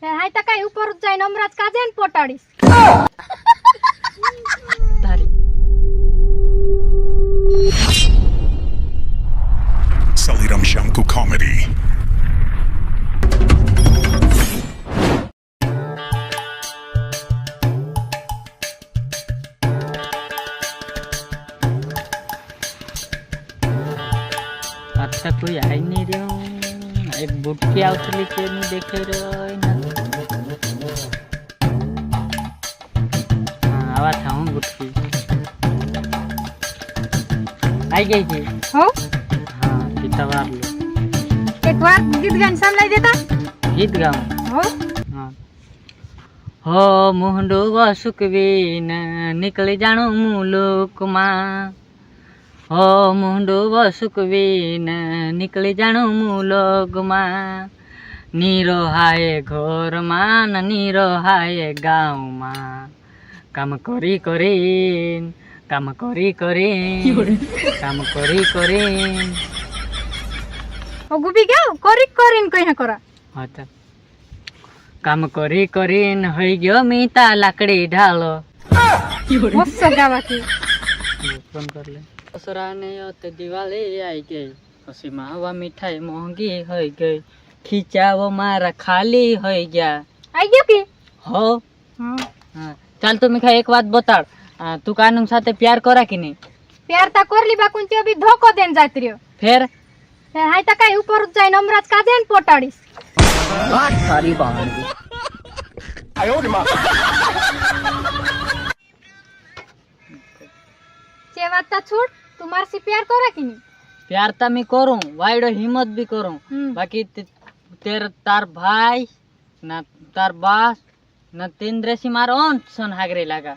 હાય તા કઈ ઉપર જ જઈને અમરાજ કાજે ને પોટાડીશ તારી Saliram Shanku Comedy. अच्छा कोई आई नहीं रहो एक बुटकी आवतली के नहीं देखे रहो आवा था हूँ बुटकी आई गई थी હો हाँ किताबार लो એકવાર ગીત ગાઈને સંભળાઈ દેતા गीत गाऊं હો हाँ हो मुंडो सुकवीन निकली जाणु मुलुक मां हो मुंडो सुकवीन निकली जाणु मुलुक मां नीरो हाय घोर मान नीरो हाय गाँव मां काम करी करीन काम करी करीन काम करी करीन ઓ ગુબી ગયો કરીને કઈ કરા हाँ तो काम करी करीन होई गयो मीता लाकड़ी ढालो મસ્ત ગાવાથી फोन कर ले दसरा ने तो दिवाली आई गई પછી માવા મીઠાઈ મોંઘી હોઈ ગઈ ખીચાવો મારા ખાલી હોઈ ગયા આઈ ગયો કે હો હા હા ચાલ તો મીઠા એક વાત બતાડ તું કાનૂન સાથે પ્યાર કરા કે નહીં પ્યાર તા કોરલી બાકુન તે બી ધોકો દેન જાત રહ્યો ફેર હાય તા કઈ ઉપર જ જઈને અમરાજ કાજે ને પોટાડીશ વાત સારી બહાર જે વાત તા છોડ તું માર से प्यार करे कि नहीं प्यार तो मैं करूं वाइडो हिम्मत भी करूं बाकी तेर तार भाई ना तार बास ना तेंद्रे सी मारो सन हागरे लगा